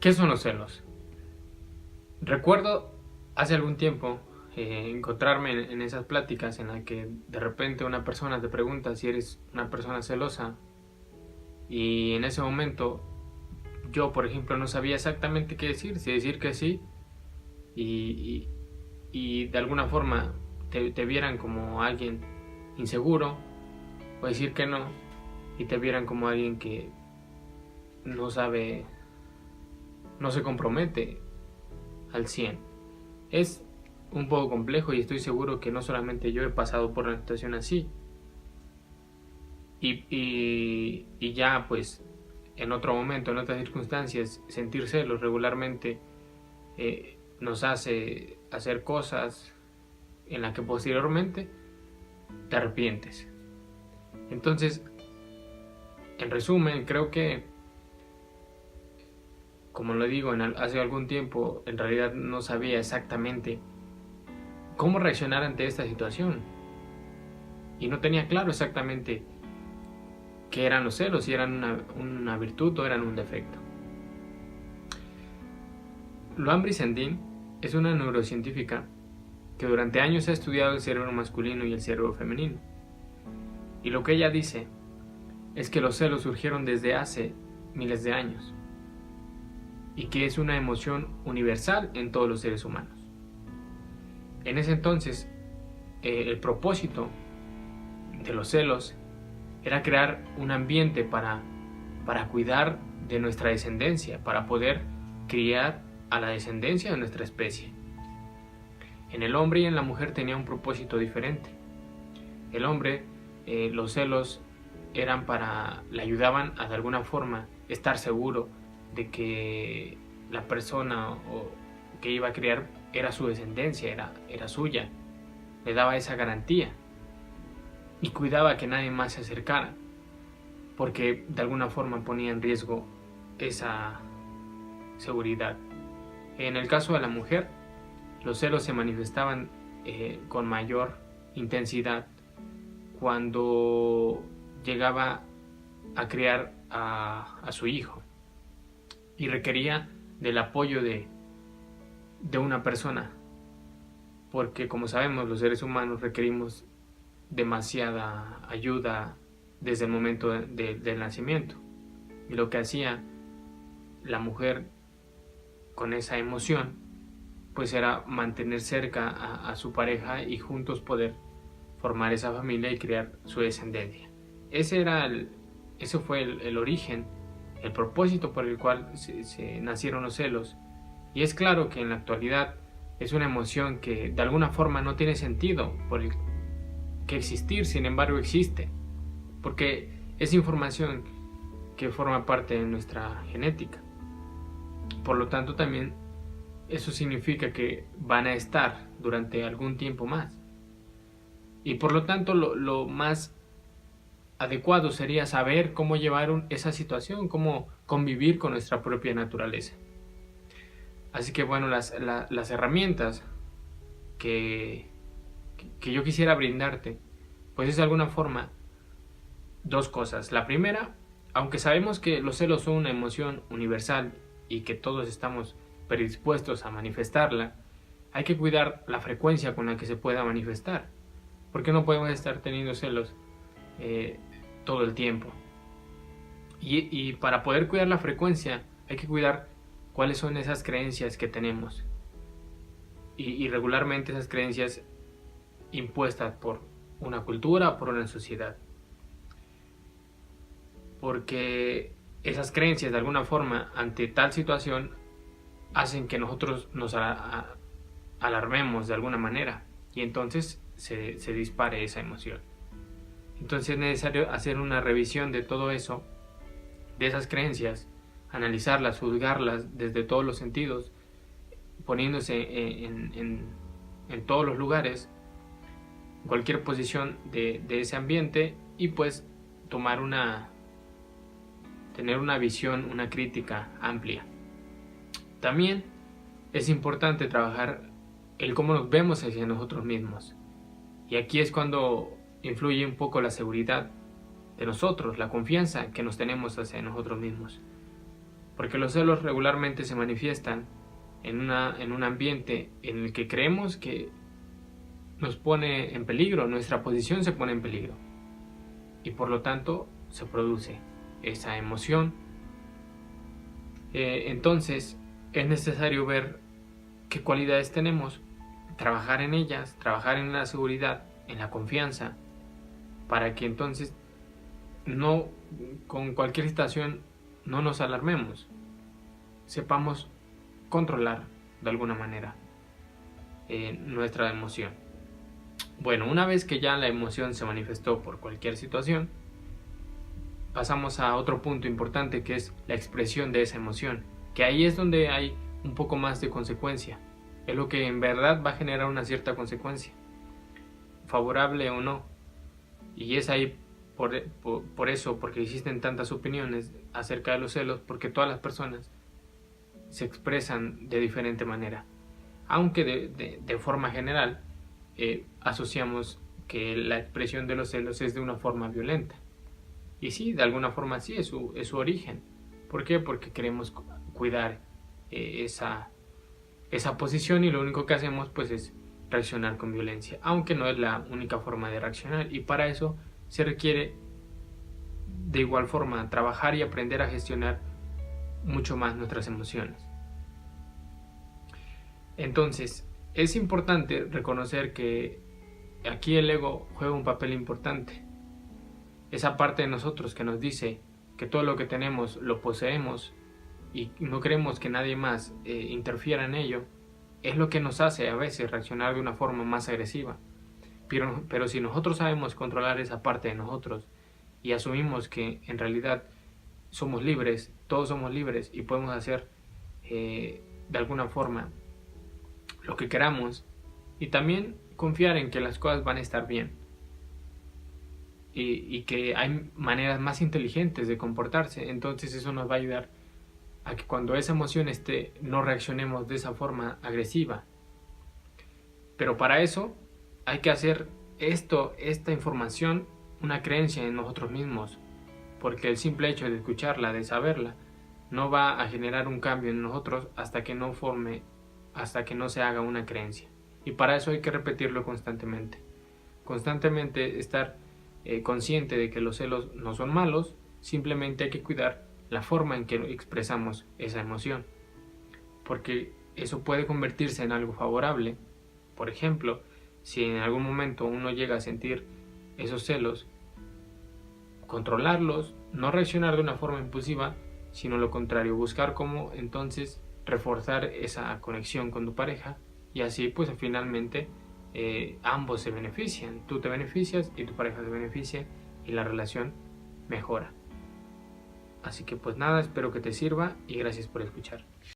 ¿Qué son los celos? Recuerdo hace algún tiempo encontrarme en esas pláticas en las que de repente una persona te pregunta si eres una persona celosa, y en ese momento yo, por ejemplo, no sabía exactamente qué decir, si decir que sí y, y de alguna forma te vieran como alguien inseguro, o decir que no y te vieran como alguien que no sabe, no se compromete al 100. Es un poco complejo y estoy seguro que no solamente yo he pasado por una situación así. Y ya pues en otro momento, en otras circunstancias, sentir celos regularmente nos hace hacer cosas en las que posteriormente te arrepientes. Entonces, en resumen, creo que, como lo digo, hace algún tiempo en realidad no sabía exactamente cómo reaccionar ante esta situación. Y no tenía claro exactamente qué eran los celos, si eran una virtud o eran un defecto. Luan Brizendine es una neurocientífica que durante años ha estudiado el cerebro masculino y el cerebro femenino. Y lo que ella dice es que los celos surgieron desde hace miles de años y que es una emoción universal en todos los seres humanos. En ese entonces, el propósito de los celos era crear un ambiente para cuidar de nuestra descendencia, para poder criar a la descendencia de nuestra especie. En el hombre y en la mujer tenía un propósito diferente. El hombre, los celos le ayudaban a de alguna forma estar seguro de que la persona que iba a criar era su descendencia, era suya. Le daba esa garantía y cuidaba que nadie más se acercara, porque de alguna forma ponía en riesgo esa seguridad. En el caso de la mujer, los celos se manifestaban con mayor intensidad cuando llegaba a criar a su hijo y requería del apoyo de una persona, porque como sabemos los seres humanos requerimos demasiada ayuda desde el momento del nacimiento. Y lo que hacía la mujer con esa emoción pues era mantener cerca a su pareja y juntos poder formar esa familia y crear su descendencia. Ese fue el origen, el propósito por el cual se nacieron los celos. Y es claro que en la actualidad es una emoción que de alguna forma no tiene sentido por el que existir, sin embargo existe, porque es información que forma parte de nuestra genética. Por lo tanto, también eso significa que van a estar durante algún tiempo más. Y por lo tanto, lo más adecuado sería saber cómo llevar esa situación, cómo convivir con nuestra propia naturaleza. Así que bueno, las herramientas que yo quisiera brindarte, pues es de alguna forma dos cosas. La primera, aunque sabemos que los celos son una emoción universal y que todos estamos predispuestos a manifestarla, hay que cuidar la frecuencia con la que se pueda manifestar, porque no podemos estar teniendo celos todo el tiempo. Y para poder cuidar la frecuencia hay que cuidar cuáles son esas creencias que tenemos, y regularmente esas creencias impuestas por una cultura o por una sociedad, porque esas creencias de alguna forma ante tal situación hacen que nosotros nos alarmemos de alguna manera y entonces se dispare esa emoción. Entonces es necesario hacer una revisión de todo eso, de esas creencias, analizarlas, juzgarlas desde todos los sentidos, poniéndose en todos los lugares, en cualquier posición de ese ambiente, y pues tener una visión, una crítica amplia. También es importante trabajar el cómo nos vemos hacia nosotros mismos. Y aquí es cuando influye un poco la seguridad de nosotros, la confianza que nos tenemos hacia nosotros mismos. porque los celos regularmente se manifiestan en un ambiente en el que creemos que nos pone en peligro, nuestra posición se pone en peligro, y por lo tanto se produce esa emoción. Entonces es necesario ver qué cualidades tenemos, trabajar en ellas, trabajar en la seguridad, en la confianza, para que entonces no, con cualquier situación, no nos alarmemos, sepamos controlar de alguna manera nuestra emoción. Bueno, una vez que ya la emoción se manifestó por cualquier situación, pasamos a otro punto importante, que es la expresión de esa emoción, que ahí es donde hay un poco más de consecuencia, es lo que en verdad va a generar una cierta consecuencia, favorable o no, y es ahí por eso, porque existen tantas opiniones acerca de los celos, porque todas las personas se expresan de diferente manera, aunque de forma general asociamos que la expresión de los celos es de una forma violenta. Y sí, de alguna forma sí, es su origen. ¿Por qué? Porque queremos cuidar esa posición, y lo único que hacemos pues es reaccionar con violencia, aunque no es la única forma de reaccionar, y para eso se requiere de igual forma trabajar y aprender a gestionar mucho más nuestras emociones. Entonces, es importante reconocer que aquí el ego juega un papel importante. Esa parte de nosotros que nos dice que todo lo que tenemos lo poseemos y no queremos que nadie más interfiera en ello, es lo que nos hace a veces reaccionar de una forma más agresiva. Pero si nosotros sabemos controlar esa parte de nosotros y asumimos que en realidad somos libres, todos somos libres y podemos hacer de alguna forma lo que queramos, y también confiar en que las cosas van a estar bien, y que hay maneras más inteligentes de comportarse, entonces eso nos va a ayudar a que cuando esa emoción esté no reaccionemos de esa forma agresiva. Pero para eso hay que hacer esta información una creencia en nosotros mismos, porque el simple hecho de escucharla, de saberla, no va a generar un cambio en nosotros hasta que no se haga una creencia. Y para eso hay que repetirlo constantemente estar consciente de que los celos no son malos, simplemente hay que cuidar la forma en que expresamos esa emoción, porque eso puede convertirse en algo favorable. Por ejemplo, si en algún momento uno llega a sentir esos celos, controlarlos, no reaccionar de una forma impulsiva, sino lo contrario, buscar cómo entonces reforzar esa conexión con tu pareja, y así pues finalmente ambos se benefician, tú te beneficias y tu pareja se beneficia y la relación mejora. Así que pues nada, espero que te sirva y gracias por escuchar.